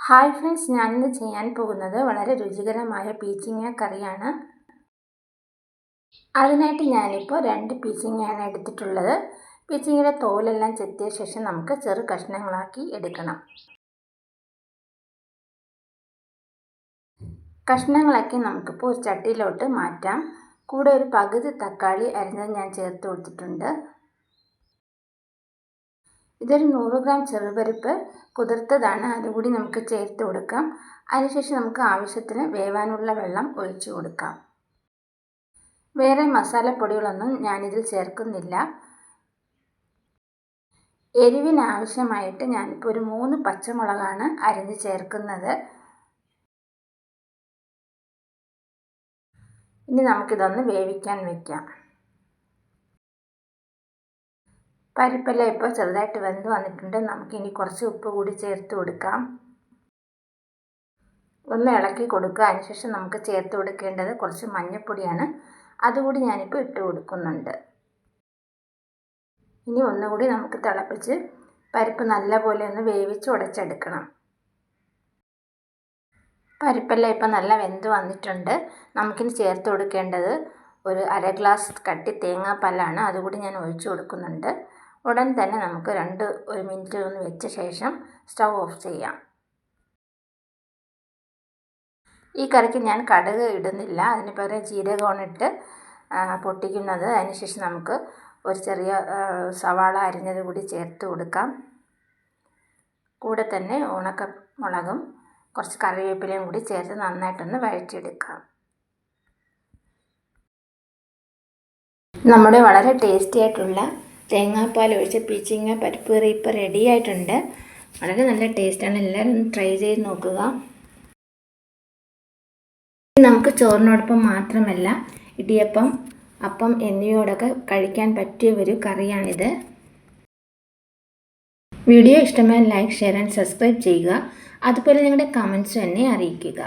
Hi friends, ഞാനിന്ന് ചെയ്യാൻ പോകുന്നത് വളരെ രുചികരമായ പീച്ചിങ്ങ കറിയാണ്. അതിനായിട്ട് ഞാനിപ്പോൾ 2 പീച്ചിങ്ങയാണ് എടുത്തിട്ടുള്ളത്. പീച്ചിങ്ങയുടെ തോലെല്ലാം ചെത്തിയ ശേഷം നമുക്ക് ചെറു കഷ്ണങ്ങളാക്കി എടുക്കണം. കഷ്ണങ്ങളാക്കി നമുക്കിപ്പോൾ ഒരു ചട്ടിയിലോട്ട് മാറ്റാം. കൂടെ ഒരു പകുതി തക്കാളി അരിഞ്ഞത് ഞാൻ ചേർത്ത് കൊടുത്തിട്ടുണ്ട്. ഇതൊരു 100 ഗ്രാം ചെറുപരിപ്പ് കുതിർത്തതാണ്, അതുകൂടി നമുക്ക് ചേർത്ത് കൊടുക്കാം. അതിനുശേഷം നമുക്ക് ആവശ്യത്തിന് വേവാനുള്ള വെള്ളം ഒഴിച്ചു കൊടുക്കാം. വേറെ മസാലപ്പൊടികളൊന്നും ഞാനിതിൽ ചേർക്കുന്നില്ല. എരിവിനാവശ്യമായിട്ട് ഞാനിപ്പോൾ ഒരു 3 പച്ചമുളകാണ് അരിഞ്ഞ് ചേർക്കുന്നത്. ഇനി നമുക്കിതൊന്ന് വേവിക്കാൻ വയ്ക്കാം. പരിപ്പെല്ലാം ഇപ്പോൾ ചെറുതായിട്ട് വെന്ത് വന്നിട്ടുണ്ട്. നമുക്കിനി കുറച്ച് ഉപ്പ് കൂടി ചേർത്ത് കൊടുക്കാം. ഒന്ന് ഇളക്കി കൊടുക്കുക. അതിനുശേഷം നമുക്ക് ചേർത്ത് കൊടുക്കേണ്ടത് കുറച്ച് മഞ്ഞൾപ്പൊടിയാണ്. അതുകൂടി ഞാനിപ്പോൾ ഇട്ട് കൊടുക്കുന്നുണ്ട്. ഇനി ഒന്നുകൂടി നമുക്ക് തിളപ്പിച്ച് പരിപ്പ് നല്ലപോലെ ഒന്ന് വേവിച്ച് ഉടച്ചെടുക്കണം. പരിപ്പെല്ലാം ഇപ്പോൾ നല്ല വെന്ത് വന്നിട്ടുണ്ട്. നമുക്കിനി ചേർത്ത് കൊടുക്കേണ്ടത് ഒരു 1/2 ഗ്ലാസ് കട്ടി തേങ്ങാപ്പാലാണ്. അതുകൂടി ഞാൻ ഒഴിച്ചു കൊടുക്കുന്നുണ്ട്. ഉടൻ തന്നെ നമുക്ക് 1 മിനിറ്റ് ഒന്ന് വെച്ച ശേഷം സ്റ്റൗ ഓഫ് ചെയ്യാം. ഈ കറിക്ക് ഞാൻ കടുക് ഇടുന്നില്ല, അതിന് പകരം ജീരകമാണ് ഇട്ട് പൊട്ടിക്കുന്നത്. അതിനുശേഷം നമുക്ക് ഒരു ചെറിയ സവാള അരിഞ്ഞത് കൂടി ചേർത്ത് കൊടുക്കാം. കൂടെ തന്നെ ഉണക്കമുളകും കുറച്ച് കറിവേപ്പിലയും കൂടി ചേർത്ത് നന്നായിട്ടൊന്ന് വഴറ്റിയെടുക്കാം. നമ്മുടെ വളരെ ടേസ്റ്റി ആയിട്ടുള്ള തേങ്ങാപ്പാൽ ഒഴിച്ച പീച്ചിങ്ങ പരിപ്പ് കറി ഇപ്പോൾ റെഡി ആയിട്ടുണ്ട്. വളരെ നല്ല ടേസ്റ്റാണ്. എല്ലാവരും ഒന്ന് ട്രൈ ചെയ്ത് നോക്കുക. നമുക്ക് ചോറിനോടൊപ്പം മാത്രമല്ല ഇടിയപ്പം, അപ്പം എന്നിവയോടൊക്കെ കഴിക്കാൻ പറ്റിയ ഒരു കറിയാണിത്. വീഡിയോ ഇഷ്ടമായ ലൈക്ക്, ഷെയർ ആൻഡ് സബ്സ്ക്രൈബ് ചെയ്യുക. അതുപോലെ നിങ്ങളുടെ കമൻറ്റ്സ് എന്നെ അറിയിക്കുക.